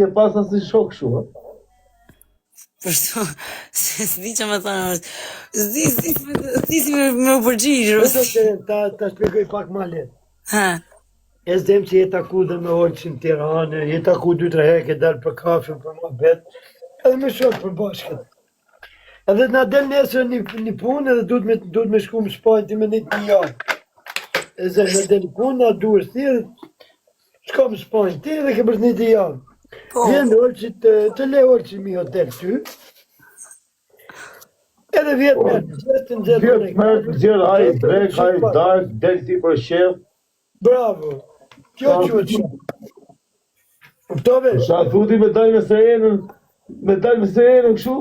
s'ke pas asnjë shok kështu, ha? Për shto, se s'di që me thënë është. S'di si me u përgjigjë. Ta shpjegoj pak ma lehtë. Ha. E s'dem që je taku dhe me Olçin në Tiranë, je taku 2-3 herë ke dalë për kafe, për muhabet, edhe me shok për bashkët. Edhe na del nesër një punë edhe duhet me shku më Spanjë me një javë. E zë na del punë, na duhet thirr, shko më Spanjë ti dhe ke për një javë. Vjen Olçi të le Olçi mi hotel ty. Edhe vjet me të Gjërë, ai drek, ai dark, del ti për shef. Bravo. Kjo quhet shef. Kuptove? Sa thuti me dal me serenën kështu?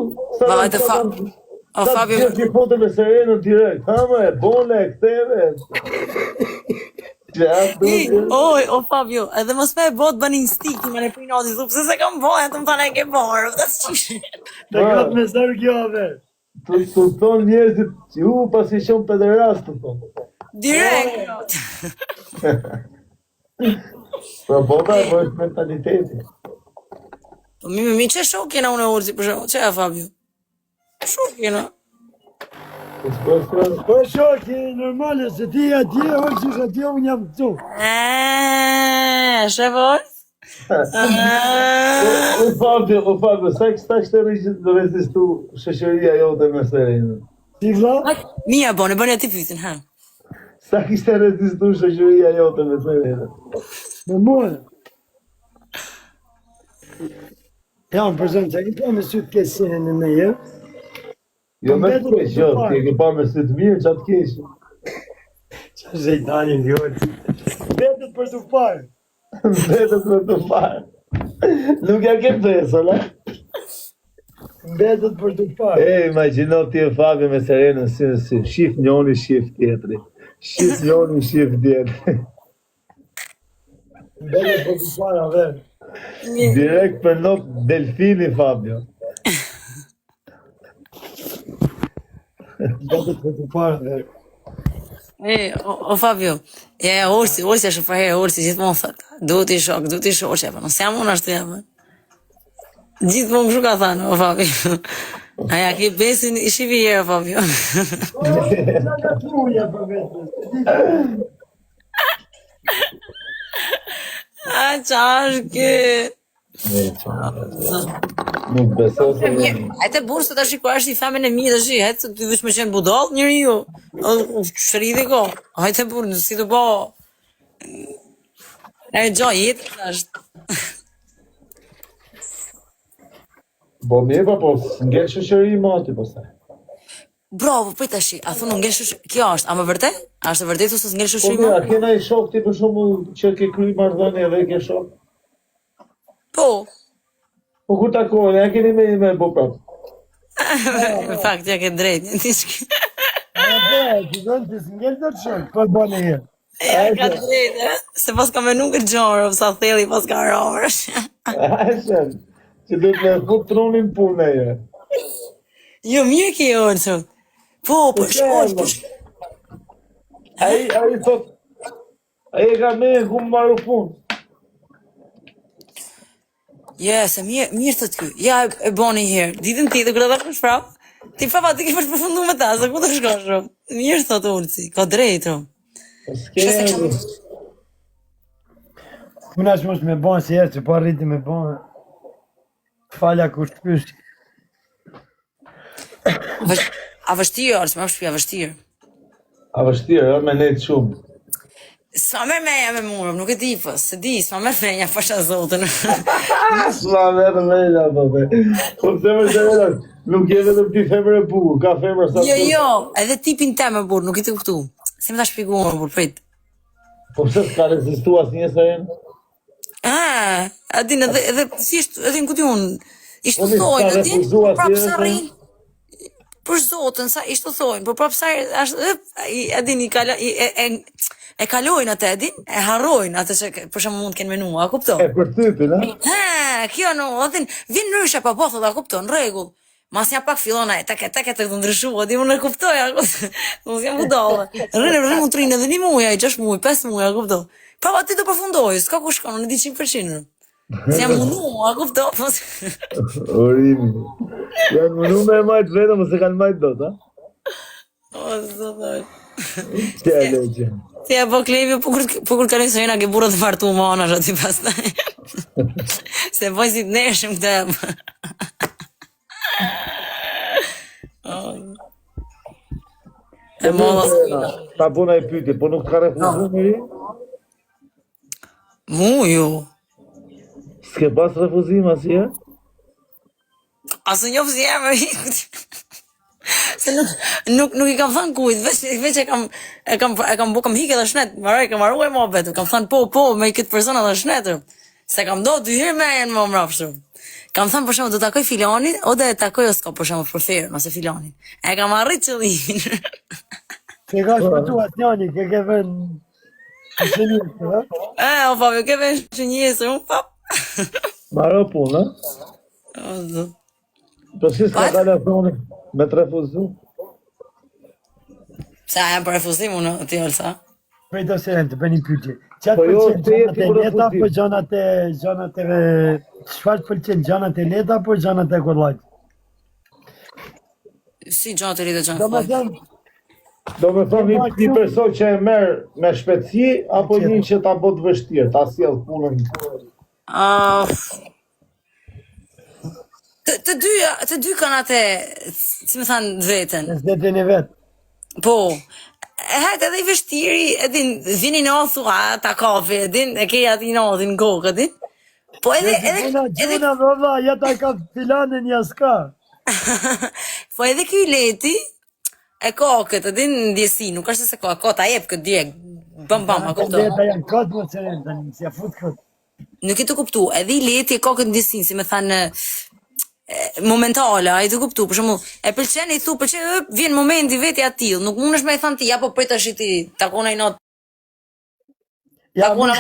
O Fabio, Ti foto me serenën direkt. Ha më, bone, ktheve. o Fabio, edhe mos me bot bën instinkt më në prinoti, thup se kam bën, atë më thanë ke bërë, that's çish. Të gat me zargjave. Të thonë njerëzit, ju pasi qënë pederast të thonë. Direkt. Pra bota e është mentaliteti. Po mi që shok jena unë e Olçi për shkak, që e Fabio? Shok jena. Po shok, je normale, se ti atje, Olçi është atje, unë jam këtu. Shefos? O Fabio, sa kështë rezistu shëshëria jote me serenën? Ti vla? Mia bën ati pyetjen, ha. Sa kështë rezistu shëshëria jote me serenën? Me mua. Ja, më përzëm, që ki pa me sy të ke serenën me je? Jo me të kesh, jo, ti ke pa me sy të mirë, që atë kesh. Që është e dalin një Olçi. Vetët për të parë. Vetët për të parë. Nuk ja ke besën, a? Vetët për të parë. E, imagjino ti e Fabio me serenën si shif njoni, shif tjetri. Shif njoni, shif tjetri. Vetët për të parë, a verë. Direkt për nok delfini, Fabio. Vetët për të parë, a verë. O Fabio, Olçi është për herë, Olçi gjithmonë thot, duhet i shok, po nëse jam unë ashtu jam. Gjithmonë kështu ka thënë, o Fabio. Aja, ke besin, i shivi herë, Fabio. Nga truja për vetës. A, qa është kë? Nuk beso se një. Hajte burë se të shiko është i femen e mi të shi, hajte të vish me qenë budal njëri ju. Shëridi ko, hajte burë, nësi të po. E gjo, jetë të është. Bo mirë, po s'nge shëshëri mati, po se. Bravo, për të shi, a thunë nge shëshëri, kjo është, a më vërtet? A është vërtet ose s'nge Po shëshëri mirë, a mati? kena i shok ti për shumë që ke kry marrëdhënie edhe ke shok? Po, Po kur takojnë, a keni me bo prapë? në fakt, ja ke drejt, një tishki. A be, që zonë të s'ngell të të shok, për bënë e herë. Ja ka drejt, se pas ka me nuk e gjorë, sa theli pas ka rorë. Ashen, që do të me fut tronin punë e je. Jo, mirë ke Olçi. Po, shkoj, Ai thot, ai e ka me ku më marru punë. Ja, se mirë thot ky. Ja e boni herë. Ditën tjetër kur ta shkosh prap, ti prapa ti ke përfunduar me ta, se ku do shkosh? Mirë thot Olçi, ka drejt. Unë ashtë mos me bënë si herë, që pa rriti me bënë. Falja kur shpysh. A vështirë, Olçi, më shpia vështirë. A vështirë, me nejtë shumë. S'ma merr meja me mua, nuk e di po, se di, s'ma merr meja pasha zotën. S'ma merr meja, dobe. Po se më shërë, nuk je vetëm ti femër e bukur, ka femër sa... Jo, edhe tipin tem e burr, nuk i të kuptu. Se më ta shpjeguar burr, prit. Po pse s'ka rezistu asnjë serenë? A din edhe thjesht, edhe në kuti unë, ishtë të thojnë, ka a din, refuzuar prapë tjerë, sa rrinë. Për zotën, sa ishtë të thojnë, por prapë sa a din, e kalojnë atë, e din, e harrojnë atë që për shumë mund kënë menua, a kupto? E për typin, a? Kjo no, a din, vin nëryshe pa po, thot, a kupto, në regull. Mas një pak fillon e tek të ndryshu, a di unë e kuptoj, a kupto, unë s'jam budale. Rënë mund të rinë edhe 1 muaj, 6 muaj, 5 muaj, a kupto. Pa ti do përfundoj, s'ka ku shkon, unë di 100%. Se jam mundu, a kupto? Urimi. Janë mundu me majtë vetëm, ose kanë majtë dot, ha? O, zotoj. Që e leqe. Si e po klevi, po kur kalin së jena ke burët të martu më anash aty pastaj. Se poj si të neshëm këtë. E molla. Ta bona i pyetje, po nuk ka refuzu njëri? Mu ju. S'ke pas refuzim asje? Asë njofë si jam e se nuk i kam thënë kujt, veç e kam hike dhe shnet, maroj, kam marru e mobet, kam thënë po, me i këtë persona dhe shnetër, se kam do 2 herë me e në më mrapshtër. Kam thënë për shumë, do takoj filanin, o dhe takoj o s'ka për shumë për ferë, nëse filanin. E kam arrit qëllimin. Se ka shpëtu atë njani, ke vën... O Fabio, ke ven që njësër, unë pap. Maro punë, O, zot. Po si s'ka telefoni me të refuzu? Se a jam për refuzim unë, ti Olsa? Prej do se të bëni pyetje. Qatë Po jo, pëlqen te gjanat jeti e për leta, refuzim. po gjanat e... Çfarë të pëlqen, gjanat e leta, po gjanat e kollajt? Si gjanë të rritë gjanë Do me kollajt? thënë, Do me thonë një person që e merë me shpejtësi, apo një që ta bot vështirë, ta sjell punën. Të dy kanë atë, si më thanë vetën. në zdetën e vetë. Po, e hajtë edhe i vështiri, edin, vini në othu, ta kafe, edin, e kej ati në othin kokë, edin. Po edhe, Gjuna, vëlla, jeta ka filanën jaska. po edhe ky leti, e ka këtë, edin, ndjesi, nuk është se ka ta jep këtë djeg, bam, a kupto. Leta janë këtë më të rëndë, si a fut këtë. Nuk e të kuptu, edhe i leti e ka këtë ndjesin, si me thanë, momentale, a i të kuptu, për shumë, e pëlqen, i thu, pëlqen, vjen momenti veti atil, nuk mund është me i thanë ti, ja po prit është i ti, takona i not, Ja, Takona-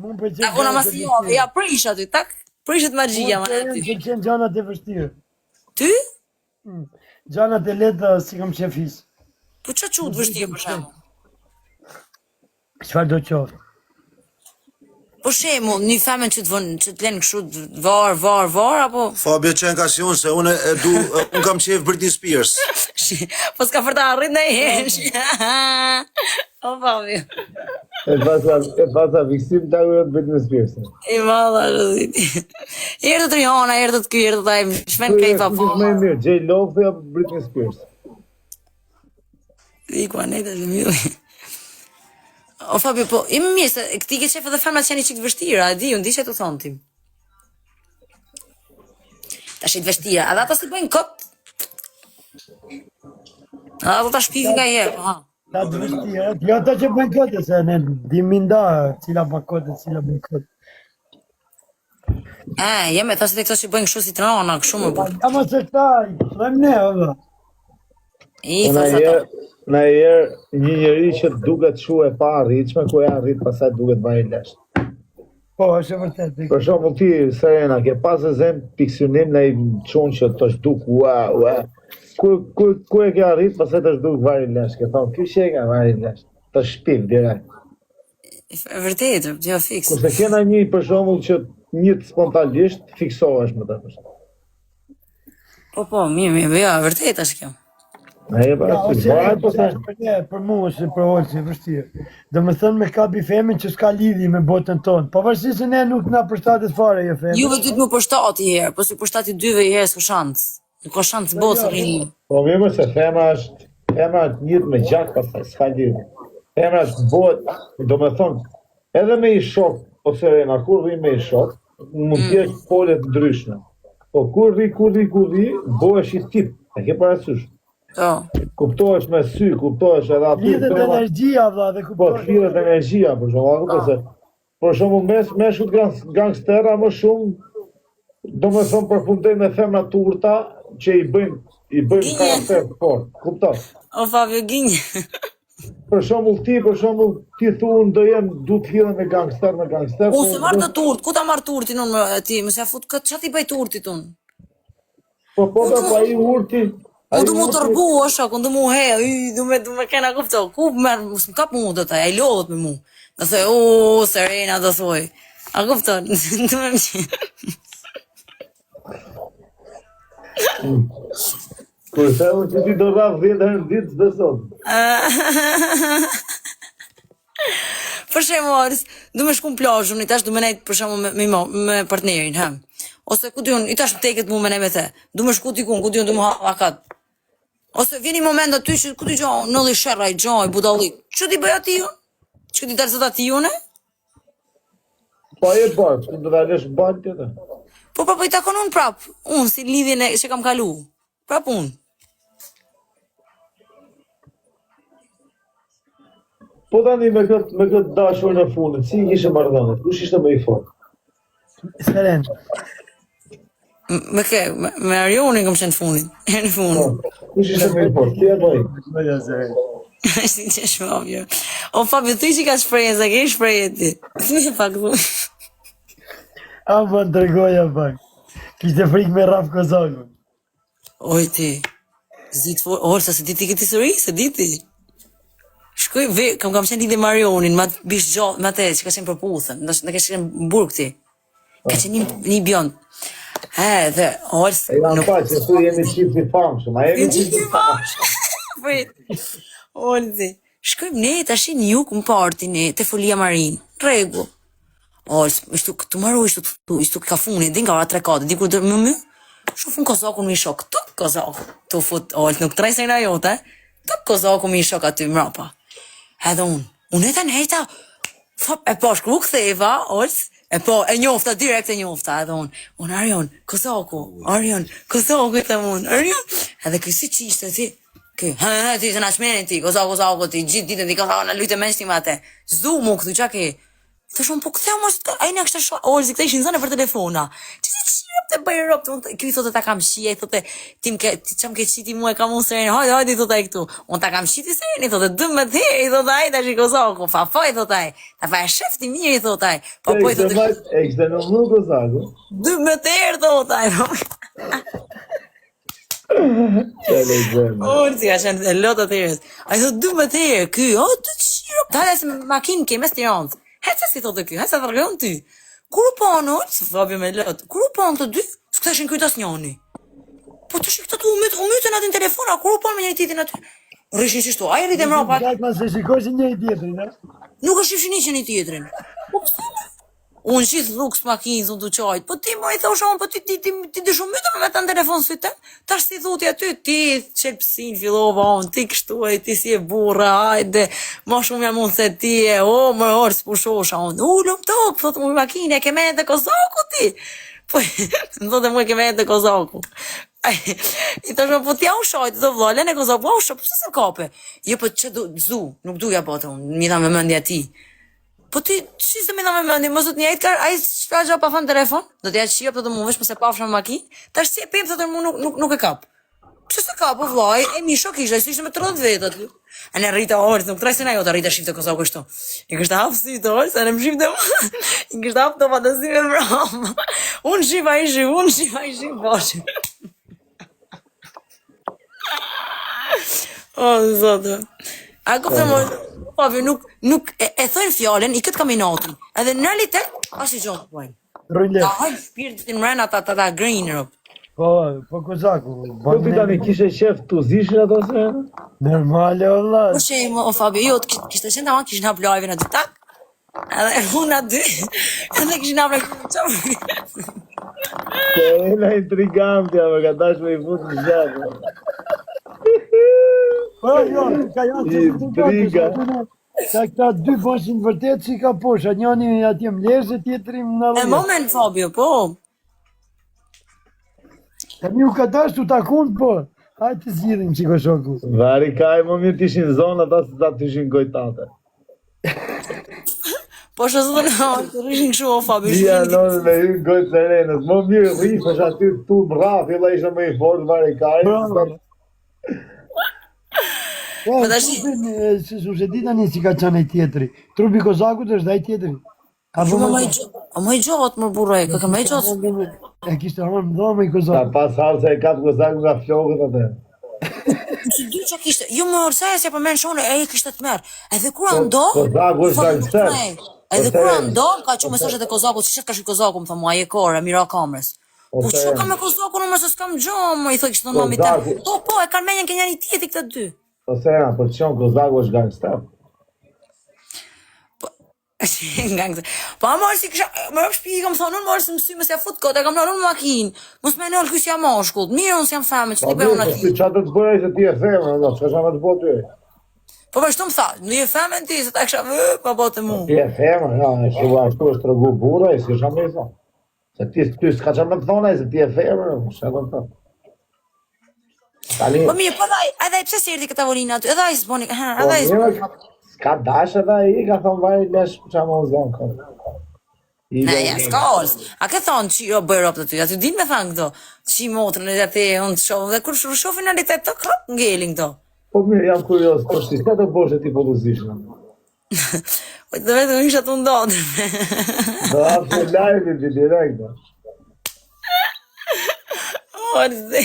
mund pëlqen. takona mas i jove, ja prish aty, tak, prishet magjia, ma aty. Pëlqen gjanat e vështirë. Ty? Gjanat e leta si kam qefis. Po që të vështirë për shemë? Çfarë do qoftë? Po shemë, një femen që të lenë kështu var, apo... Fabio qenë ka si unë, se unë kam qef Britney Spears. Po s'ka për ta arrit në jesh. O, Fabio. E pasa fiksim të ajo të Britney Spears. I madha, rëziti. Erdët Rihanna, erdët ky, erdët ajmë, shpen krej pa po. Më e mirë, J-Lo dhe Britney Spears. I ku aneta që mjulli. O Fabio, po, imi mirë, se këti ke qef edhe femra që janë i qikë vështira, e di, unë di që të thonë tim. Ta shqit vështira, edhe ata si bëjnë kot. Edhe ata ta shpivin nga herë, ha. Ta të vështirë, jo ata që bëjnë këtë, se ne dimin da, cila pa këtë, cila bëjnë këtë. Jeme, thashtë të këto që bëjnë kështu si të nana, kështu më bërë. Ama se këta, them ne, ova. I, thashtë ata. Në herë një njëri që duket shu e pa rritshme, ku janë rrit pasaj duket ma i lesht. Po, është e vërtet. Për shumë ti, Serena, ke pas e zem piksionim në i qonë që të shduk, ua. Ku e ke arrit, pasaj të shduk vari lesht, ke thonë, kjo që e ka vari lesht, të shpim, direkt. E vërtet, jo fiks. Kurse kena një për shumë që një të spontanisht, fiksohesh më të përshë. Po, mirë, jo, e vërtet është kjo. E pa, Për mu është për orë që e vështirë. Do me thënë me kapi femin që s'ka lidhi me botën tonë. Pavarësisht se ne nuk na përshtatet fare jo femin. Juve ty të më përstati herë, po si përstati dyve i herë s'ka shancë. Nuk ka shancë botë së rinjë. Po mirë se femra është njët me gjak pasaj, s'ka lidhje. Femra është botë, do me thonë, edhe me i shok, o Serena, kur rri me i shok, mund t'jesh polet ndryshme. Po kur rri, bohesh i tip, e ke parasysh. Po. Kuptohesh me sy, kuptohesh edhe aty. Lidhet energjia, vlla, dhe Po, kuptohesh. lidhet energjia, për shumë, për shumë me shut gangstera më shumë, do me thonë përfundoj me femra turta, që i bëjnë karakter fort, kuptoh? O Fabio Ginje. Për shembull ti thuan do jem du të hidhem me gangster. Unë se marrë të turt, ku ta marrë turtin unë ti, më se fut këtë, ç'a ti bëj turtit unë? Po ai urti. Unë du mu të rbu, o shok, unë du mu he, du me kena kupto, ku më kap mu do taj, a i lodhët me mu. Dhe thoj, Serena, dhe thoj. A kupton? Të më mqe. Kur theu që ti do rraf 10 herë në ditë, s'beson. Për shembull, du me shku në plazh, unë i tash du me nejt për shembull me partnerin, ha. Ose ku diun, i tash teket mu me ne me the. Du me shku tikun, ku diun du me ha akat. Ose vjen një moment aty që ku di gjao, nolli sherra i gjao, i budallik. Çu ti bëj aty unë? Çu ti dalë aty unë? Po e bërë, ku do ta lësh bën tjetër. Po i takon unë prap. Unë si lidhjen e që kam kalu. Prap unë. Po tani me këtë dashur në fundit, si ishte marrëdhënia? Kush ishte më i fortë? Seren. Me Arionin kam qenë fundit. Herë në fundit. Kush ishte më i fortë? Ti apo ai? Ashtë që shmavjo. O Fabio, ty që ka shpreje, sa ke shpreje ti. Me pak du. A më në tërgoja pak. Kishte frikë me Raf Kozakun. Oj ti. Zitë orsa, se ti këti sëri, se diti. Shkoj, kam qenë lidhe Marionin, ma bish gjatë, ma te, që ka qenë për puthën, në ka qenë burg ti. Ka qenë një bjond. Dhe, orsa... E janë pa, që tu jemi qifti famshëm, a jemi qifti famshëm. Prit. Orzi. Shkojmë ne, të ashe një juk në parti ne, të Folia Marin. Regu. Orzi, ishtu këtu maru, ishtu kafuni, din ka ora 3 kate, di kur dërë më, shofun kozakun mi shok, tuk kozakun. Tu fut, Orzi, nuk të rejse nga jote, tuk kozakun mi shok aty mrapa. Edhe unë e të nejta, e po shkru këtheva, Orzi, e po, e njofta, direkt e njofta, edhe unë, Arion, kozaku, të Arion, edhe kësi që ishte ti, ti se na shmenin ti, kozaku ti, gjithë ditën ti, kozaku na lujtë e menç ti ma te, zdu mu këtu, qa ke, të shumë, po këtheu mos, a i në kështë shumë, Orzi, këta ishin zënë për telefona, që si qirëp të bëjë ropë, këvi thote ta kam shie, thote, ti qëm ke qiti mu e kam unë sëreni, hajde, thote e këtu, unë ta kam shiti sëreni, thote, 12 heri, thote aj, ta shi kozaku, fa foj, thote aj, ta fa e shefti mirë, thote aj, po poj, thote, E kështë në më kozaku? 12 herë, thote aj, Orzi ka qenë e lotë atërës. A i thotë 12 herë, ky, të qiro. Ta dhe se makinë ke mes Tiranës. Hece si thotë ky, hece të rëgën ty. Kur u ponë, Orzi, Fabio me lotë, kur u ponë të dy, s'këta ishin kujtë as njoni. Po të shikë të tu umytën atë në telefona, kur u ponë me njëri titin aty. Rrishin qishtu, a i rritë e mrapa. Gjakma se shikoshin një i tjetërin, a? Nuk është shifshin një tjetrin. Unë gjithë dhukës makinë, unë duqajtë, po ti më i thosha unë, po ti dëshumë mytë me ta në telefon sytë, tash si thuti aty, ti qelpsin fillova unë, ti kështu e, ti si e burra, hajde, ma shumë jam unë se ti e, më orë s'pushosha unë, ullum tokë, thotë mu i makinë, e ke me dhe kozaku ti, po, më thotë mu e ke me dhe kozaku. I thosha, po ti au shajtë, do vla, lene kozaku, au shajtë, po se se kape, jo, po që nuk duja bote unë, mi tha me mëndja ti. Po ti, që se mi dha me mëndi, mësut një ejtë, a i shka gja pa fan telefon, do t'ja që jop të mu vesh pëse pafsha më makinë, ta shë si e pëjmë të të mu nuk e kap. Pse se kap, o vlaj, e mi shok isha, ishte me 30 vetë aty. A ne rrita orës, nuk trajse na jo të rrita shifte kësa kështu. I kështë hapë si të orës, a ne më shifte mu, i kështë hapë të fantasive të brama. Unë shifa i shif, bashkë. O, zotë. A këpëtë më... Fabio, nuk e thojnë fjallën, i këtë kaminatin. Edhe në realitet, ashtë i gjotë pojnë. Rullet. Ta hajnë shpirtin mrena ta grinë, rëpë. Po kozaku. Po ti tani kishe qef të zishin ato se? Normale, Allah. Po që o Fabio, jo, kishtë qenë të manë, kishtë hapë live në aty tak, edhe unë aty, edhe kishtë hapë live. Se e na intrigantja, më ka dash me i fut në gjatë. Po, jo, ka janë që Intriga. Ka këta dy boshin vërtet si ka posha, njani atje më lezë, tjetëri më në E vëllë. moment, Fabio, po. Ka një ka dash të takun, po. Hajtë të zgjidhim që ko shoku. Vari ka e më mirë t'ishin zonë, ata se ta t'ishin gojtate. Po shë zëtë në të rrishin këshu, o Fabio. Dija nënë me hy gojtë serenës, më mirë rrifësh aty tu më rrath, illa isha me i fort, vari ka e. Bravo. Po, Po tash- se su se dita një si ka qane tjetëri. Trupi kozakut është dhe i tjetëri. Ka Shumë vëmë më i gjotë, më burrej, ka më i gjotë. e kishtë hanë më dhome i Ta kozakut. pas halë se e katë kozaku nga flokët atë. Që dy që kishte, jo më orësaja se përmen shone, e i kishte të merë. Edhe kur ando... Kozaku është gangster. Edhe kur andon, ka që mesazhet e Kozakut, si ka shi Kozaku, më tha mua, je kore, mira kamrës. Po që ka me Kozakun, unë se s'kam gjom, i thoi kështë në mami tem. Po, e kanë menjen ke njëri tjeti këtë dy. Po Serena, për çon Kozaku është gangster. Gangster. Po a marrë si kisha, më rëpë shpi, kam thonë, unë marrë si mësy, mësja fut kote, kam nërë unë makinë, mos me nëllë kësë jam mashkullt, mirë unë si jam feme, që t'i bëjë unë aki. Qa të të bëjë se ti e femër, do, s'ka shama të bëjë ty. Po përshtu më tha, në je feme në ti, se ta kësha pa bote mu. Ti e femër, ja, e që ashtu është të rëgu bura, e s'ka shama i thonë. Se ti s'ka shama të thonë, se ti e femër, shë të thonë. Po mirë, po edhe pse si erdi këtë avolinë aty, edhe ai s'boni, edhe ai s'boni. Ka dash edhe i ka thonë vaj lesh qa më zonë. Ne, ja, s'ka orës. A ke thonë që jo bëjë ropë të ty, aty din me thanë këto, që i motrën e aty, unë të shofë, dhe kur shofin në realitet të krap ngelin këto. Po mirë, jam kurios, po shti, s'ka të boshe ti po të zishnë. Po të vetë më isha të ndonë. Do apë live ti direkt. Orës dhe.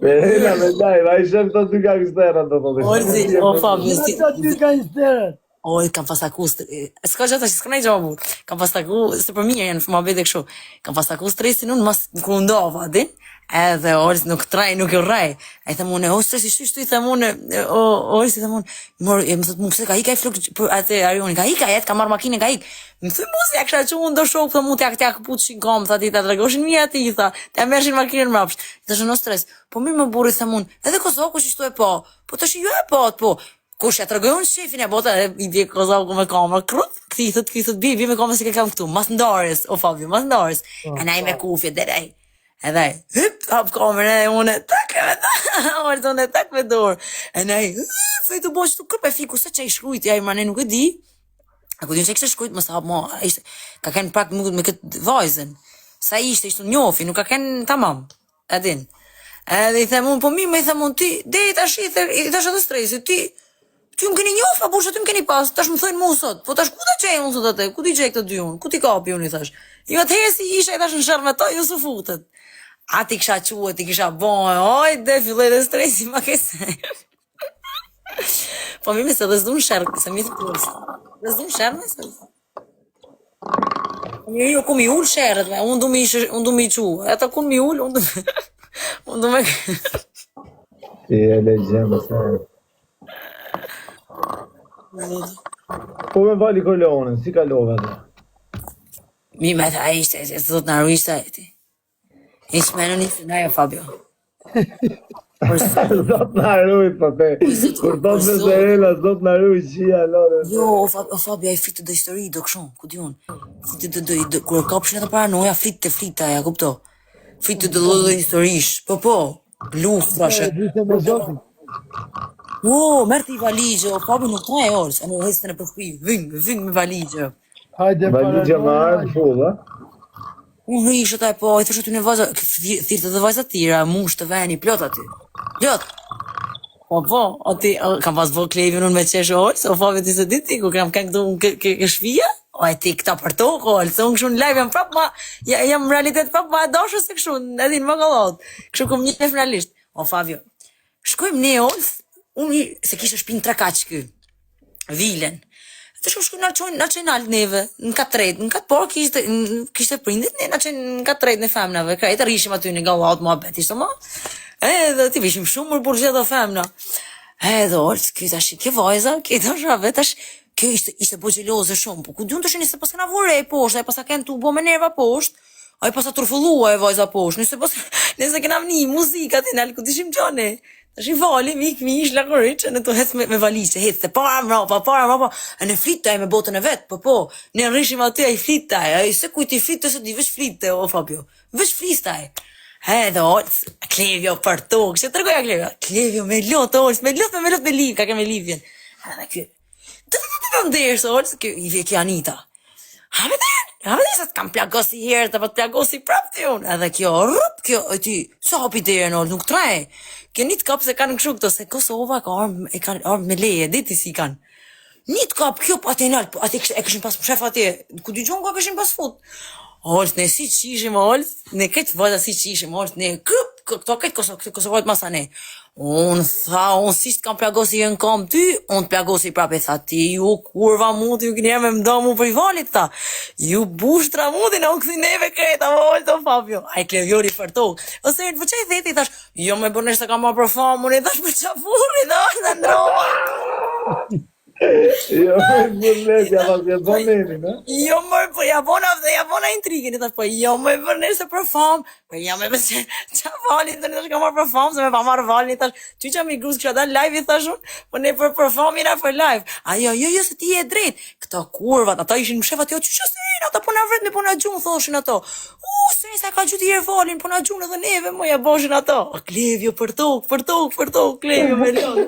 Perena me live, a i shef të dy gangstera të të dhe. Orës dhe, o Fabio, si... Ata dy gangsterët. Oj, kam pasaku, s'ka gjata që s'ka nej gjabu, kam pasaku, se për mirë janë më bete këshu, kam pasaku stresin unë mas në kundova, din, edhe orës nuk trej, nuk e rej, a i thëmune, o stresi shtu i thëmune, orës i thëmune, më thëtë mu pëse ka hika i fluk, atë Arioni, ka hika jetë, ka marrë makine, ka hik, më thëmë mu se ja kësha që unë do shokë, thëmë mu t'ja këput që i kom, thati ta dragoshin mi ati, tha, t'ja mershin makinën mrapsht, të shëno stres, po mirë më burri thëmun, edhe Kozaku që shtu e po të shi jo e po, kush ja tregojun shefin e bota i bie Kozaku me kamerë krut, kthithet bi me kamerë si ke kam këtu, mas ndarës, o Fabio, mas ndarës. E ai me kufje deri. Edhe hip hap kamerën e unë tak me dorë, unë tak me dorë. E ai fejtu bosh tu kërpe fiku se çai shkruajti ai manë nuk e di. A ku din se kishte shkruajt mos hap mo, ishte ka kanë pak me këtë vajzën. Sa ishte njofi, nuk ka kanë tamam. A din. Edhe i themun, po mi me i themun ti, deri tash i tash atë stresi ti. Ty më keni njof, a bursa ty më keni pas, tash më thojnë mu sot, po tash ku të qej unë sot atë, ku t'i gjej këtë dy unë, ku t'i kapi unë i thash. Jo atëherë si isha i tash në shërë me to, ju s'u futet. A ti kisha quet, ti kisha bojë, oj, dhe filloj dhe stresi, ma kese. Po mi me se dhe s'du në shërë, se mi të kurës. Dhe s'du në shërë me se. Jo, ku mi ullë shërët, unë du mi qu, ata ku mi ullë, unë du me... Ti e legjenda se... Po me vali kolonën, si kalove dhe? Mi me tha ishte, e të thot në arru ishte e ti. Ishte me në njështë në ajo, Fabio. Zot në arru i të te, kur të me Serena, zot në arru i qia, lore. Jo, o Fabio, a i fritë dhe histori, do këshon, ku di unë. Fritë dhe, kur ka përshin e të paranoja, fritë, ja kupto. Fritë dhe historish, po, luft, bashe. Merë t'i valigje, o Fabio nuk të e orës, e në hestën e përkri, vyng me valigje. Hajde Valigje me armë full, ha? Unë rishë taj po, i thështë aty në vajza, thirtë dhe vajza tira, mush të veni, plot aty. Plot. Po, aty, kam pas bo klevin unë me qeshë orës, o Fabio t'i se diti, ku kam këtu ke shpija, o e ti këta për tokë, orës, se unë këshu në live jam prap ma, jam në realitet prap ma doshë se këshu, edhin më galot, këshu kom një finalisht. O Fabio, shkojmë ne orës, unë se kishe shpinë 3 kaqë kë, vilen. Të shkojmë në qenalë neve, në 4 por kishte prindit, ne në qenë në 4 në femnave, krejtë rishim aty në gallat, mua bet, ishte ma. Edhe ti vishim shumë mërë burgjet o femna. Edhe orës, kjo tash, kjo vajza, kjo të shave, tash, kjo ishte po gjeloze shumë, po ku dy unë të sheni se pas këna vore e poshtë, e pas a kënë të bo me nerva poshtë, a i pas a turfullua e vajza poshtë, nëse këna vni muzika ti nalë, ku t'ishim gjone. Tash i vali, mik, ish lakorit, në të hec me valishe, hec, se para mrapa, e në flitaj me botën e vetë, po, ne rrishim aty, a i flitaj, a i se kujti flitë, se di, vesh flitë, o Fabio, vesh flistaj. Edhe, olës, Klevjo për tokë, që të rëgoja Klevjo me lotë, olës, me lotë me liv, ka ke me livjen. Edhe kjo, të ndërës, olës, kjo Anita. Ha me dhe, se të kam plagosi herë, të pa të plagosi prap të jonë. Edhe kjo, rrup, kjo, e ti, sa hapi të herë, olës, nuk trej. Kjo një të kapë se kanë këshu këto, se Kosova ka armë me leje, diti si kanë. Një të kapë kjo pa të nalë, ati e këshin pas shef atje, ku dy gjonë ka këshin pas fut. Olës, ne si që ishim, olës, ne këtë vajta si që ishim, olës, ne këto këtë Kosovojt masane. Unë tha, unë si s'kam plagosi në kam ty, unë plagosi prape tha ti, ju kurva muti, ju kënjerë me mdo mu për i valit ta. Ju bushtra muti në unë kësi neve kreta, volë të Fabio. A i klevjori për tokë. Ose e të vëqaj theti, thash, jo me bërnesh të kam ma për famun, e thash për qafuri, thash në ndroma. Jo, bërnes, ja pas e zoneni, ne? Jo më po ja bona intrigën, thash po jo më vërnet se për fam, po ja më pse ça valin tani tash kam marr për fam, se më pa marr valin tash. Ty çam i gruz kisha dal live i thashun, po ne për famin na për live. Ajo jo se ti je drejt. Këto kurvat, ata ishin më shefat jo ç'është, ata po na vret me po na gjun thoshin ato. Se sa ka gjuti herë valin, po na gjun edhe neve mo ja boshin ato. Klevjo për tok, klevjo me lon.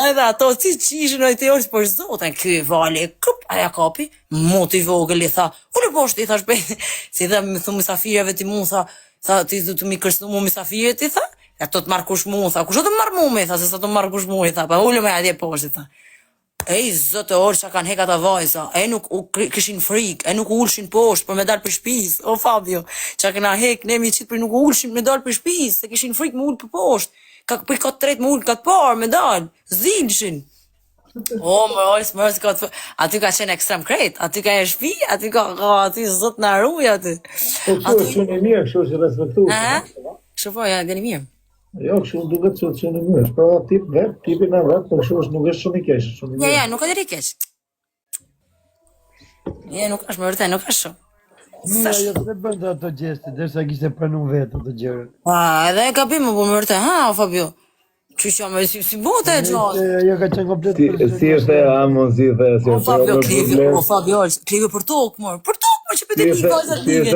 Edhe ato si çishin ai teori për zotin, ky vali, kup, aja kapi, moti vogël i tha, unë poshtë i thash, si dhe më thumë misafireve ti mu, tha, ti të mi kërstu mu misafire ti, tha, ja të marrë kush mu, tha, kush do të marrë mu me, tha, se sa të marrë kush mu, i tha, pa ullu me adje poshtë, tha. Ej, zotë orë që kanë hekat a vajza, e nuk këshin frik, e nuk ulshin poshtë për me dalë për shpis, o Fabio, që këna hek, ne mi qitë për nuk ulshin me dalë për shpis, se këshin frik me ullë për poshtë, ka për ka tret me ullë ka të parë me dalë, zilshin. O, më ka të... Aty ka qenë ekstrem krejt, aty ka e shpi, aty zot në arruj, aty. Po kështu është shumë e mirë, kështu është respektu. Kështu po, ja, gani mirë. Jo, kështu duket që është shumë e mirë. Pra tip vet, tipin e vet, po kështu është nuk është shumë i keq, shumë i mirë. Ja, nuk ka deri keq. Ja, nuk është më vërtet, nuk është shumë. Mia, jo se bënda ato gjeste, derisa kishte pranu vetë ato gjëra. Edhe e gabim më po më vërtet, ha, Fabio? Qysha me si bote e gjatë. Jo ka qenë komplet Si e the, amon, si e the, si e O Fabio, klivi për tokë, mërë. Për tokë, mërë, që për të një gajzat livin.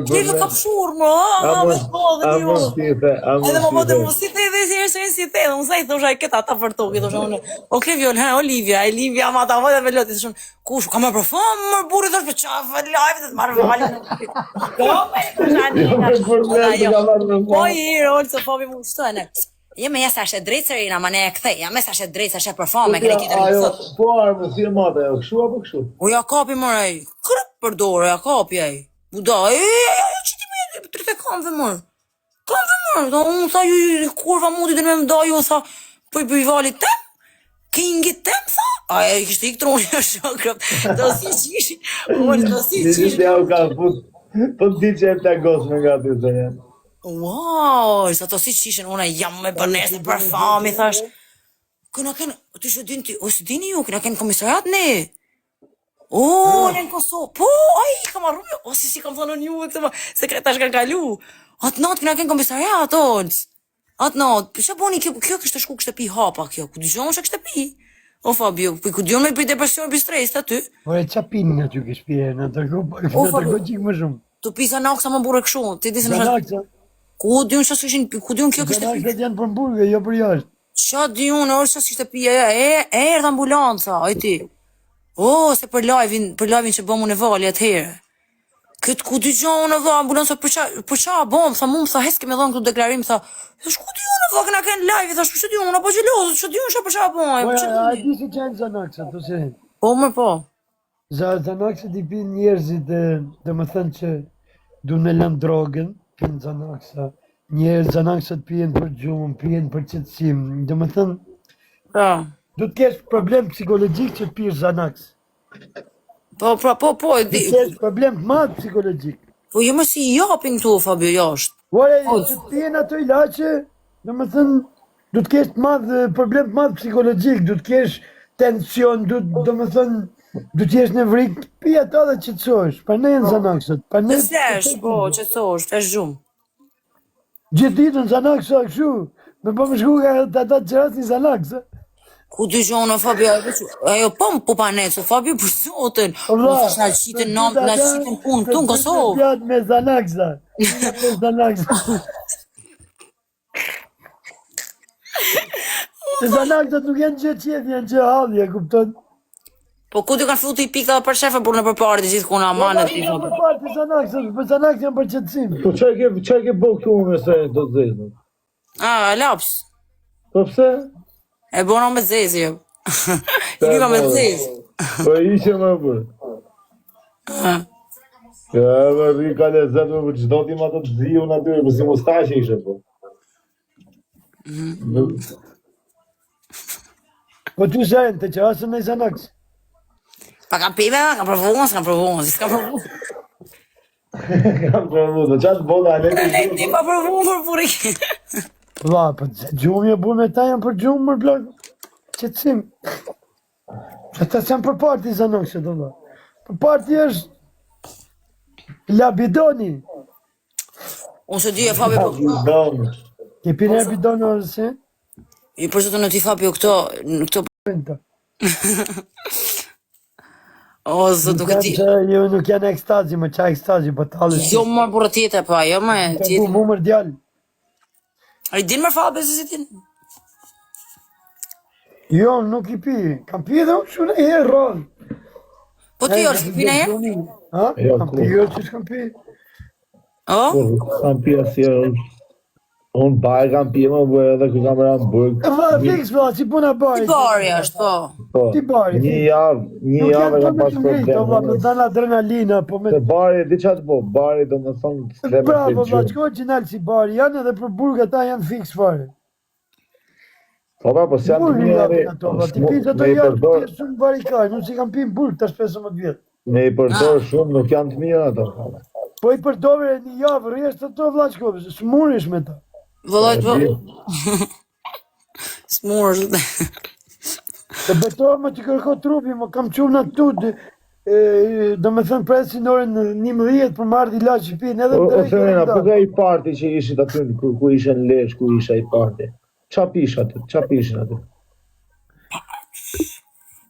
Klivi ka pëshur, mërë, amon, si e the, edhe më bote mu, si the dhe si e si the, dhe më sa i thosha i këta ta për tokë, i thosha unë, o Klivi, Olivia, ma ta vojtë me loti, thosha, kush, ka me për famë, mërë burri, thosh për qafë, live, dhe të marrë valin. Po i hirë, olë, se Fabi mu shtu e ne. Jo me jesa është e drejtë Serina, ma ne e kthej, ja mes është e drejtë, është e përfame, kene kitër në thot. Po armë, si e mate, kështu apo kështu? O ja kapi mërë, kërët për dorë, ja kapi aj. Buda, që ti me, të rrëte kam dhe mërë. Kam dhe mërë, unë tha ju kurva mundi dhe me më da ju, tha, për i valit tem, kingit tem, tha. Aja i kishtë i këtë unë një shokrap, do si qishi, do si qishi. Ja u ka put, po ti që e të gosme nga ty të jenë. Wow, sa to si qishen, unë jam me bërnesë për fami, thash. Këna kënë, të shë din ti, o së dini ju, këna kënë komisariat ne. O, në Kosovë, po, aj, kam arru, o si kam thonë një, këtë më, sekretash kanë kalu. Atë natë këna kënë komisariat, onës. Atë natë, për që boni, kjo kështë shku kështë pi hapa, kjo, ku dy gjonë që kështë pi. O Fabio, ku dy me për depresion, për stres, të ty. Po e qa pini në ty kështë pje, në të rgo qikë më shumë. Tu pisa naksa më burë këshu, ti disë në ku di unë që s'kishin, ku di unë kjo kështë pi? Janë për mburgë, jo për jashtë. Qa di unë, orë që s'kishte pija, erdhe ambulanca, ojti. O, se për live-in që bëmu në vali atëherë. Këtë ku di gjohë në vë, ambulanca për qa bëmë, tha mu më tha, heske me dhonë këtë deklarim, tha, shku di unë në vë, këna kënë live, tha, shku që di unë, apo gjelozë, që di unë që për qa bëmë. A di si qenë Zanaksa, të se? Po, më po. Zanaksa ti pinë njerëzit dhe më thënë që du me lëmë drogën, pinë Zanaksa, njerë Zanaksa të pijen për gjumë, pijen për qëtësim, dhe më thënë, du të kesh problem psikologjik që të pijë Zanaks. Po. Du të kesh problem madhë psikologjik. Po, jo më si i japin këtu, Fabio, jashtë. Ore, që të pijen ato ilache, dhe më thënë, du të kesh problem madhë psikologjik, du të kesh tension, dhe më thënë, du t'jesh në vrikë, pija ta dhe qëtësosh, pa ne në Zanaksët, pa ne... Nësesh, po, qëtësosh, të gjumë. Gjithë ditën Zanaksa këshu, me po më shku ka të ata të qëras një Zanaksë. Ku dy gjonë, Fabio, ajo po pa necë, Fabio për zotën, në thash në qitën nëmë, në qitën punë, këtu në Kosovë. Pjatë me Zanaksa, me Zanaksa. Se Zanaksat nuk janë gjë qef, janë gjë halje, kupton? Po ku dy kanë fillu të i pikta dhe për shefe, por në përpare të gjithë kuna amanet të i Për parë të Zanaksa, për Zanaksa janë për qëtësim. Po që ke bo këtu me se do të zezë? Laps. Po pse? E bona me zezë, jo. I liva me zezë. Po ishe më bërë. Ja, më rri ka lezet me për qdo ti ma të ziu në atyre, për si mustache ishe po. Po tu zajnë të që asë në i zanaks. Pa kam pive, kam provu, s'kam provu, s'kam provu. Kam provu, do qatë bolla ale. Ti pa provu për purik. Vla, po gjumë e bu me ta janë për gjumë mërë blok. Qëtësim. Që ta janë për parti zanaks, do vla. Për parti është labidoni. Unë se di e Fabi po këto. Dom. Ke pine labidoni orëse? I përshëtë në ti Fabi o këto, në këto. Pënta. O, zë duke ti. Ju nuk janë ekstazi, më qa ekstazi, po talë. Jo më burë tjetër, pa, jo më Të bu tjetër. mu mërë djallë. A i din më Fabi se si tin? Jo, nuk i pi. Kam pi dhe unë shumë e herë rrallë. Po ti orë, s'ki pina herë? Ha? Jo, Kam kur. pi, jo që s'kam pi. O? Kam pia si unë baj kam pia më bërë edhe ku kam rënë burg. E vë, fiks vla, si puna Ti bari. bari është, po. Po, Ti bari, një ti- javë Nuk e janë kam të pas me të ngritë, o vla, me problem. dhanë adrenalina, po me... Se bari, di qatë po, bari do më thonë s'le me Bravo, vla, pëlqy. qko që nalë si bari, janë edhe për burg ata janë fiks fare. Po pa, po s'janë të Burg mirë japin edhe, ato, vla, ti pi ato me i janë, përdor, ti shumë barikaj, nuk si kam pi në burg, tash 15 vjetë. me i përdor shumë, nuk janë të mirë ato. Po i përdove një javë, rjesht ato vla qko, s'murish me ta. Vëllajt, po. Smurë. Të betohë më të kërko trupi, më kam qumë në tu, do me thënë presin orën 11 për marrë i laqë i pinë, edhe O të Serena, po rejtë ka i parti që ishit aty, ku ishe në Lesh, ku isha i parti. Qa pish aty, qa pishin aty?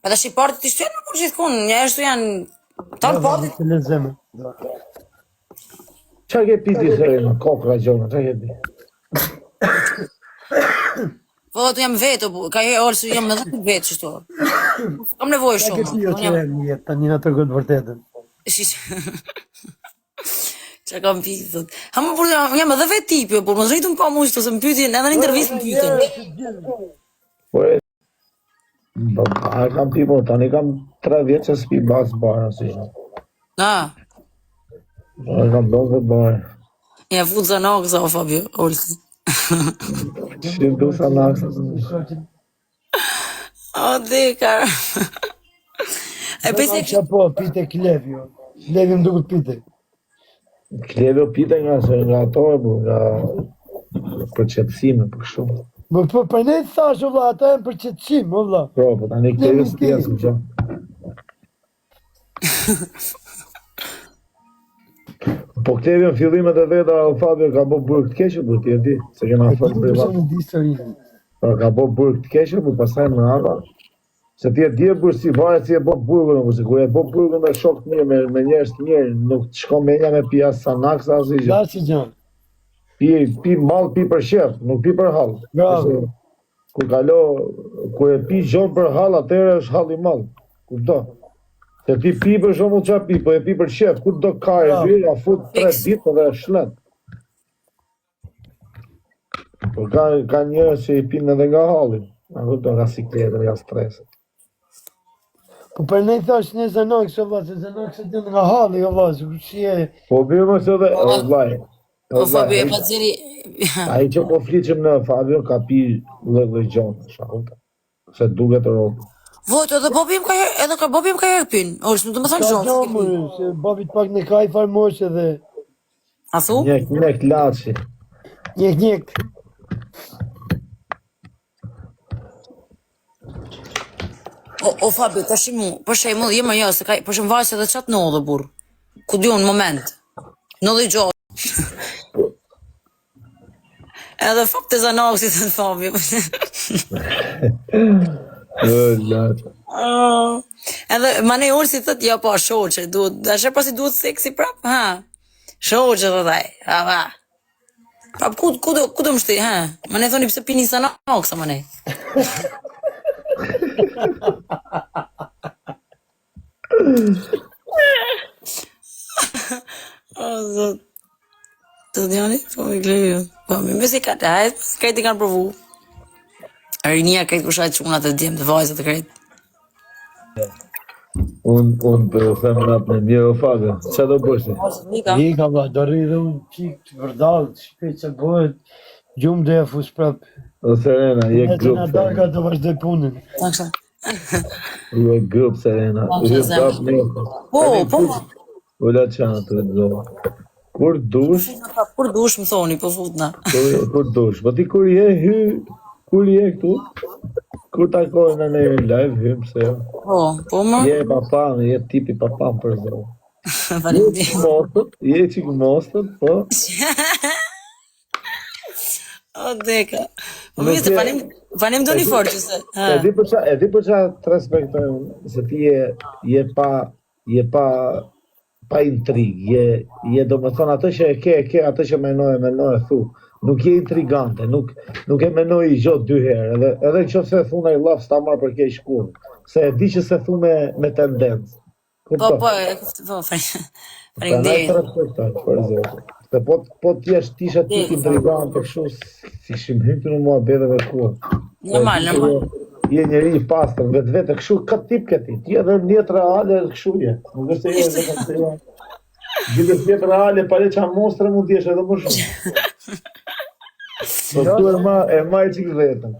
Pa tash i partit të shtynë për gjithkun, njështu janë... Tanë partit, të lezeme. Qa ke piti Serena, kokra gjona, qa ke pi? po të jam vetë, ka herë orë se jam edhe vetë qështu. Kam nevojë Ka ke shumë. ti o unë që jam- e një jetë, tani në të gëtë vërtetën. Qa kam pikë, thot. Ha më për jam edhe vetë tipi, por më zhritu më pa mushtu, se më pytin, edhe në intervjist më pytin. Po e, a kam pi, po tani kam 3 vjetë që s'pi bas barë, si. Na, A kam do dhe barë. ja fut zanakë, sa o Fabio, Olsi. Që du sa naksa. O, dekar. E pese Që po, pite Klev, jo. Klevi më duket pite. Kleve pite nga ato, po nga përqetësime, për shumë. Po për ne të thash, o vla, ata e më për qëtësim, o vla. Po, po tani kleve s'pia s'u qa. Po kleve në fillimet e veta, Fabio ka bo burg të keqe, po ti e di, se kena E fërë ti privat. përse në di historinë. Po ka bo burg të keqe, po pasaj më rrava. Se ti e di e burg si varet si e bo burgun, po se kur e bo burgun me shok të mirë, me njerëz të mirë, nuk të shko menja me pia sanaksa asë i gjë. Da si gjanë. Pi mall, pi për shef, nuk pi për hall. Bravo. Ose, kur e pi gjon për hall, atëherë është hall i mall. Kupto? Se ti pi për shembull qa pi, po e pi për shef, ku do ka e Bravo. vi, a fut 3 ditë dhe e shlet. Po ka njerëz që i pinë edhe nga halli. A kupto nga sikletë, nga streset. Po për ne i thash ne zanakës, o vla, se zanakës e din nga halli, o vla, si e... Po bërë më se dhe, o vlaj. O Fabio, e pa zeri... A i që po fliqim në Fabio ka pi lëllë gjonë, shakota. Se duket robë. Vot, edhe Bobim ka herë, edhe ka Bobim ka herë pin. Olsi, nuk do më thonë Ka shumë. gjomër, se babit pak në kaj farmoshe dhe A thu? Njek laci. njek. O Fabio, tash mu, për shembull, jema jo, se ka, për shembull vajse edhe çat në dhe burr. Ku diun në moment. Në dhe gjohë. Edhe fap të zanakësit të Fabio. Laci. Edhe mane Olsi thët, ja po shoqe, duhet, dashe pasi duhet seksi prap, ha. Shoqe thët ai, ha. Prap ku do më shti, ha. Mane thoni pse pini zanakësa mane. O, zot. Të djani, po me klejo. Po, me besi ka të hajt, krejt i kanë provu. Rinia krejt përshajt qunat e djemë të vajzat e krejt. Unë për them në apë në mirë o Fabio. Që do bërshi? Nika. Nika, vla, do rri dhe unë qik të vërdalë, të shpejt që bëhet, Gjumë dhe e fus prap. O Serena, je E që grup. nga darka të vazhdoj punën. Taksha. Je grup, Serena. Je prap një. Po. Ulla qana të rëzohë. Kur dush, Kur dush më thoni, po futna. kur dush. Po ti kur je kur je këtu? Kur takojnë në një live, hym se jo. Po më. Je papam, je tipi papam për zohë. Faleminderit. Je qik mostët, po. O deka. Po mirë, të falim doni fort që se. E di për qa të respektoj unë, se ti je pa intrigë, je do më thonë atë që e ke, atë që menoj thu. Nuk je intrigante, nuk e menoj i gjotë 2 herë, edhe në që se thu në i laf s'ta marrë për keq shkurë, se e di që se thu me tendencë. Po, faleminderit. Të respektoj, për zotë. Se po t'isha ti intrigante, kështu si shim hypë në mua bedeve kuë. Normal. Je njeri i pastër, vetë, kështu këtë tip këti. Ti edhe njët reale, kështu je. Nuk është e je. Gjithë njët reale, pare qa mostre mund t'jesh edhe më shumë. Po tu e ma e qikë vetën.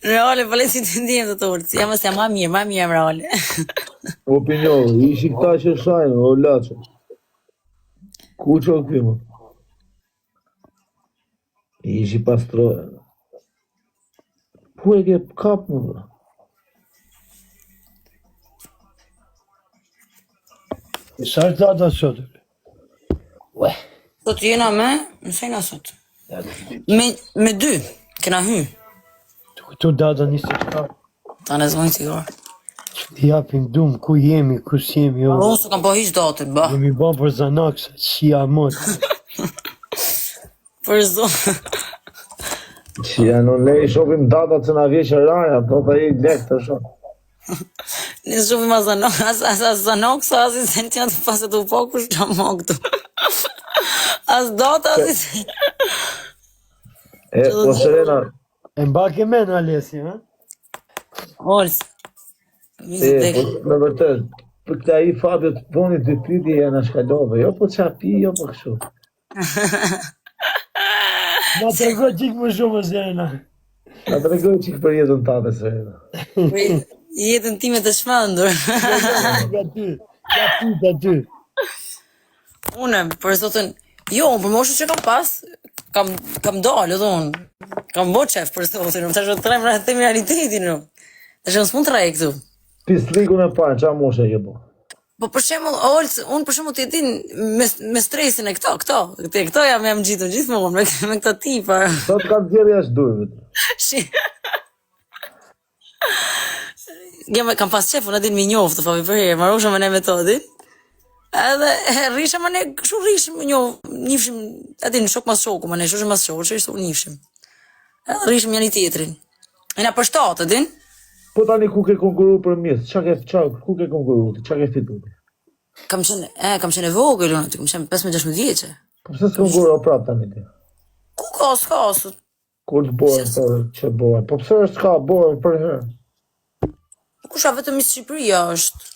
Reale, pale si të ndihem të torë. Jam se ma mirë reale. Opinion, ishi këta që shajnë, o lache. Ku që o këmë? Ishi pastrojë. Ku e ke kap më bra? Sa është data sot? Sot jena më fejna sot. Me 2, kena hy. Tu data 24. Ta në zvojnë sigur. Japim dum, ku jemi, ku s'jemi, jo. Unë su kam po hiq datën, ba. Jemi ban për zanaksa, qia mot. Për zonë. Që janë në lej shopim datat që na vjeqë raja, po për i lek të shumë. Nësë shupim a zanok, as zanok, sa as i sen që janë të paset u po, kush që më këtu. As data, as i sen. Po Serena, E mbake men, Alesi, ha? Olës. me vërtet, për këta i Fabio të poni 2 pyetje janë shkallove, jo po qa pi, jo po kështu. Na të regoj qik më shumë, Serena. Na të regoj qik për jetën tate, Serena. Jetën time të shmandur. Nga ty, nga ty. Une, për zotën, jo, për moshën që kam pas, kam dalë, edhe unë. Kam bo qef për zotën, të shë të trem në temi realitetin, no. Të shë në s'mund të rej këtu. Pislikun e parë, qa moshe je bo? Po për shemull, unë për shemull të jetin me stresin e këto jam gjitur gjithmonë, me këta tipa. Sot kam djeri ashtë durve. Kam pas qef, unë adin mi njoftë, favi për herë, marrusha me ne metodin. Edhe rrisha me ne, kështu rrishim njifshim, adin shok mas shoku, me ne shoshim mas shoku, që ishtu njifshim. Edhe rrishim njëni tjetrin. E na për 7, adin? Po tani ku ke konkuru për mjesë, ku ke konkuru, qa ke fitu? Kam qenë e vogël, unë, kam qenë 15-16 vjeqe. Po pëse s'konkuru o prap tani ti? Ku ka, s'ka, Kur të bojën për që bojën? Po pëse është ka bojën për herë? kusha vetëm Miss Shqipëria është.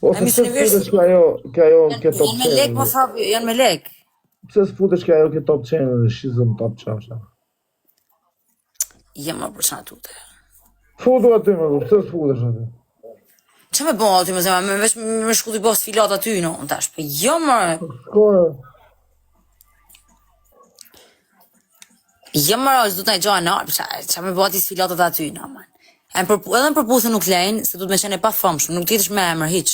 Po pëse s'futesh ka ajo ke top Janë me lek, më Fabio, janë me lek. Pëse s'futesh ka ajo ke top channel, shizëm top qafsha? Jem më për çana tute. Futu aty më, pëse s'futesh aty? Që me bon aty më zema, veç me shku t'i bos filat aty, no, në tash, për jo më... Shkore. Jo më rojës, du t'na i gjoha në arë, që me bo ati filatat aty, no, man. Edhe në përputhën nuk lejnë, se du t'me qene pa famshëm, nuk t'jetësh me emër, hiq.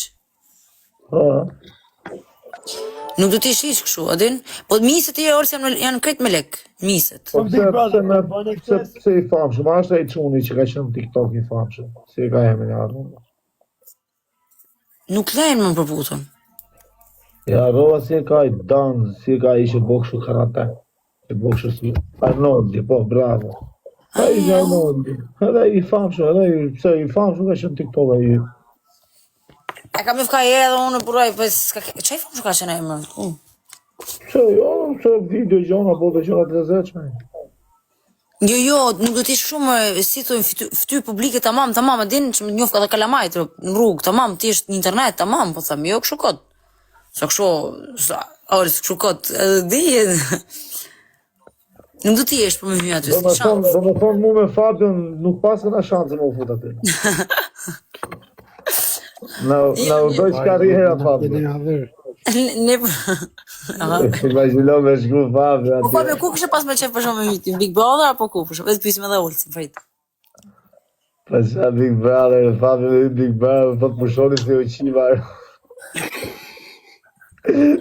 Nuk du t'ish hiq këshu, adin? Po miset e orës janë krejt me lek, miset. Po pëse i famshëm, ashtë e i quni që ka qenë TikTok i famshëm, si ka jemi një arë. Nuk lejnë më përputhën. Ja, rova si ka i danë, si ka i që bokshu karate. Që bokshu si Arnoldi, po, bravo. A i nga Arnoldi, edhe i famshëm, edhe pse i famshëm ka qenë TikTok e i. E kam i fka e edhe unë buraj, që i famshëm ka qenë e më? Pse, jo, pse video gjona, po të gjona të lezeqme. Jo, nuk do t'ish shumë, si të fty publike tamam, din që më njof ka dhe kalamajt në rrugë, tamam, t'isht në internet, tamam, po thëmë, jo kështu kot. Sa kështu, kështu kot, edhe di, Nuk do t'i jesh për me hy aty, Do me s'ki shans. thonë mu me Fabion nuk pasën a shanse me u fut aty. Na urdoj karriera Fabion. Jeni haver. Ne... Imagjino me shku Fabion Po aty. Fabio, ku kështë pas me qef për shumë me hytin? Big Brother apo ku? Për shumë, vetë pysim edhe Olsin, fajt. Pasha Big Brother, Fabion dhe Big Brother, thot pushoni se u qiva.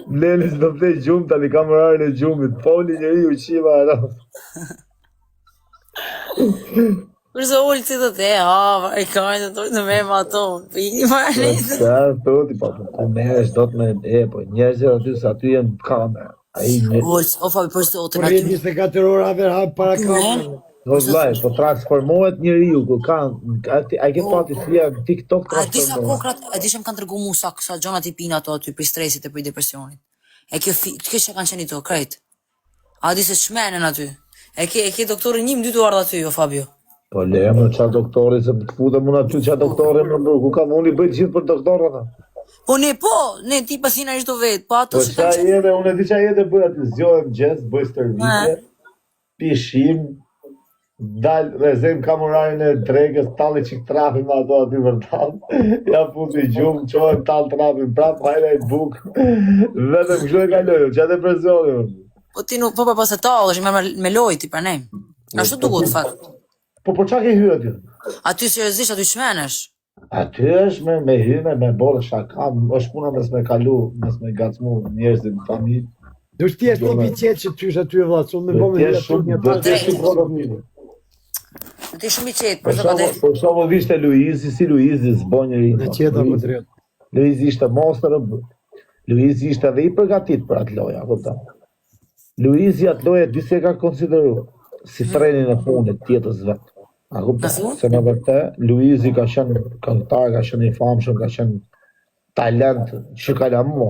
Blenis do të gjumë, tani kamerarën e gjumit, poli njëri u qiva ara. Kërse Olsi dhe te, i kajnë të të me ma tonë, për i marë nejtë. Sa thoti, po, ku merresh do të me po njerëzit aty sa aty janë kamerë. Ai një Olsi, o Fabio, për së Por otën jetë aty. 24 orë haver hap para kamerës. do vllai, po transformohet njeriu ku ai ke pati si TikTok A disa transformohet. kokrat, a disha më kanë tërgu mu sa gjona t'i pina ato aty për stresit e për depresionit. E kjo që kanë qenë i to, krejt. A di se shmenen aty. E ke doktorin 1-2 ardha aty, o Fabio. Po le më qa doktori se të futem unë aty qa doktori më bërë, ku kam unë i bëjt gjithë për doktorët. Po ne ti pasina ishto vetë, po ato Po që qa kanë qenë. jede, unë e di qa jede bëjt aty, zjohem gjes, bëj stërvitje, pishim, dal rezem kamurarin e dregës, talli qik trafin me ato aty për talë, ja futi gjumë, qohem talë trafin, prap, hajla i buk, vetëm kështu e kalojë, qa depresioni unë. Po ti nuk, po pas e talë, është me loj ti për ne. Ashtu duhet fakt. Po qa ke hyrë aty? Aty seriozisht aty shmenesh. Aty është me hyme, me borë shaka, është puna mes me kalu, mes me gacmu njerëzit në familë. Do t'jesh një biçet që t'ysh aty e vllaç, unë me bëmë Të një jesh shumë, një do pas. të jesh shumë produktive. Ti shumë i qetë, Për për të shembull, për shembull vishte Luizi, si Luizi zbon njëri. Në qeta më drejt. Luizi ishte monster. Luizi ishte edhe i përgatit për atë lojë, a kupton? Luizi atë lojë di se ka konsideruar si trenin e fundit tjetës vet. A kupton? Se në vërtet Luizi ka qenë këngëtar, ka qenë i famshëm, ka qenë talent që ka lamu.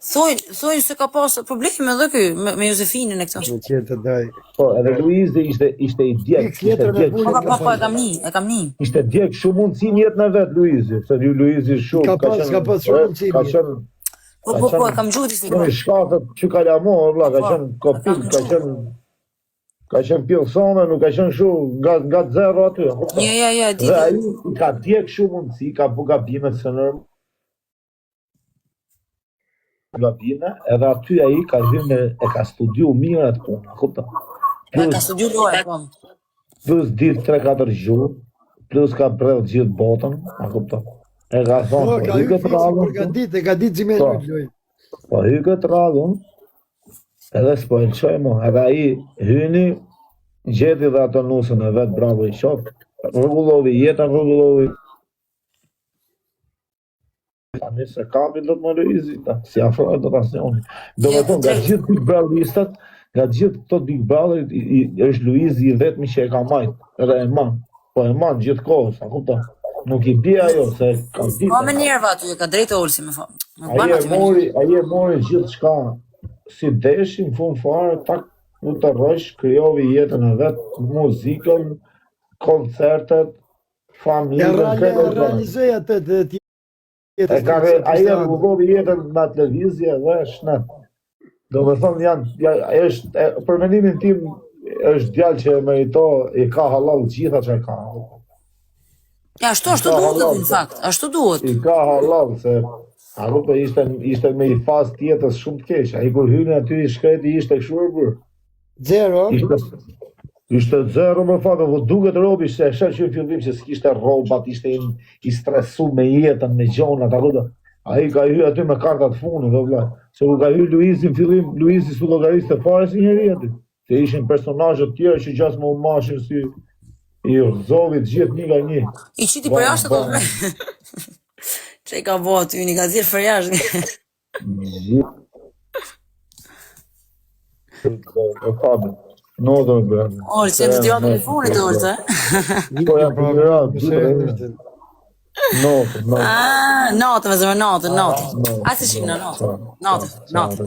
Thojnë se ka pas probleme edhe ky me Josefinin e këtë. Në qeta daj. Po, edhe Luizi ishte i djeg, ishte djeg. Po, e kam një. Ishte djeg shumë mundësi në jetën e vet Luizi, se Luizi shumë Ka pas shumë mundësi. Ka qenë Po, e kam gjuti si në shkatët që ka lamu, vlla, ka qenë kopik, ka qenë pjellësone, nuk ka qenë shumë nga zero aty. Ja, di. Dhe ai ka djeg shumë mundësi, ka bu gabime të normal. Gabime, edhe aty ai ka hyrë e ka studiu mirë atë punë, kupton? Ka studiu lojë, po. Plus dit 3-4 gjuhë, plus ka brell gjithë botën, a kupton? E ka Po, thonë, ka po hy hyrë këtë fizik, e ka ditë zime Po. lojë. po hy këtë radhën, edhe s'po e lëshoj mo, edhe ai hyni, gjeti dhe ato nusën e vetë, bravo i shokë, rrugullovi jetën, rrugullovi. Tani se kapi do të më Luizi, si afrohet do të asnjoni. Do me thonë, nga gjithë Big Brotheristat, nga gjithë këto Big Brother, është Luizi i vetmi që e ka majtë, edhe e man, po e man gjithë kohës, a kupton? Nuk i bie ajo, se ka Po ditë. me nerva aty, ka drejtë Olsi me fam. Ai e mori gjithë shka si deshin, fund fare, tak, u të rësh, krijovi jetën e vetë, muzikën, koncertet, Ja familjen, realizoj atë të tjetës. ai e rrugullovi jetën nga televizje dhe shnet. Do me thonë është, për mendimin tim, është djalë që e merito, i ka halal gjitha që ka. Ja, ashtu duhet në fakt, ashtu duhet. I ka halal, se a rrupe ishte me i faz tjetës shumë të keq. Ai kur hyni aty i shkreti ishte kështu e bërë. Zero. Ishte zero më fatë, po duket robi se e sheh që në fillim që s'kishte rrobat, ishte i stresu me jetën, me gjonat, apo. Ai ka hyrë aty me kartat fundit, do vllai. Se kur ka hyrë Luizi në fillim, Luizi s'u llogariste fare si njeri aty. Se ishin personazhe të tjerë që gjas më u mashin si i rrëzovit gjithë një nga një. I qiti për jashtë ato. Që i ka bo aty, një ka zirë për jashtë. E fabe, notën e bërë. Olë, që e të tjua telefonit, Olë, Po jam për një radhë, Notë. Natë, me zëmë natë. A se shimë në natë. Natë.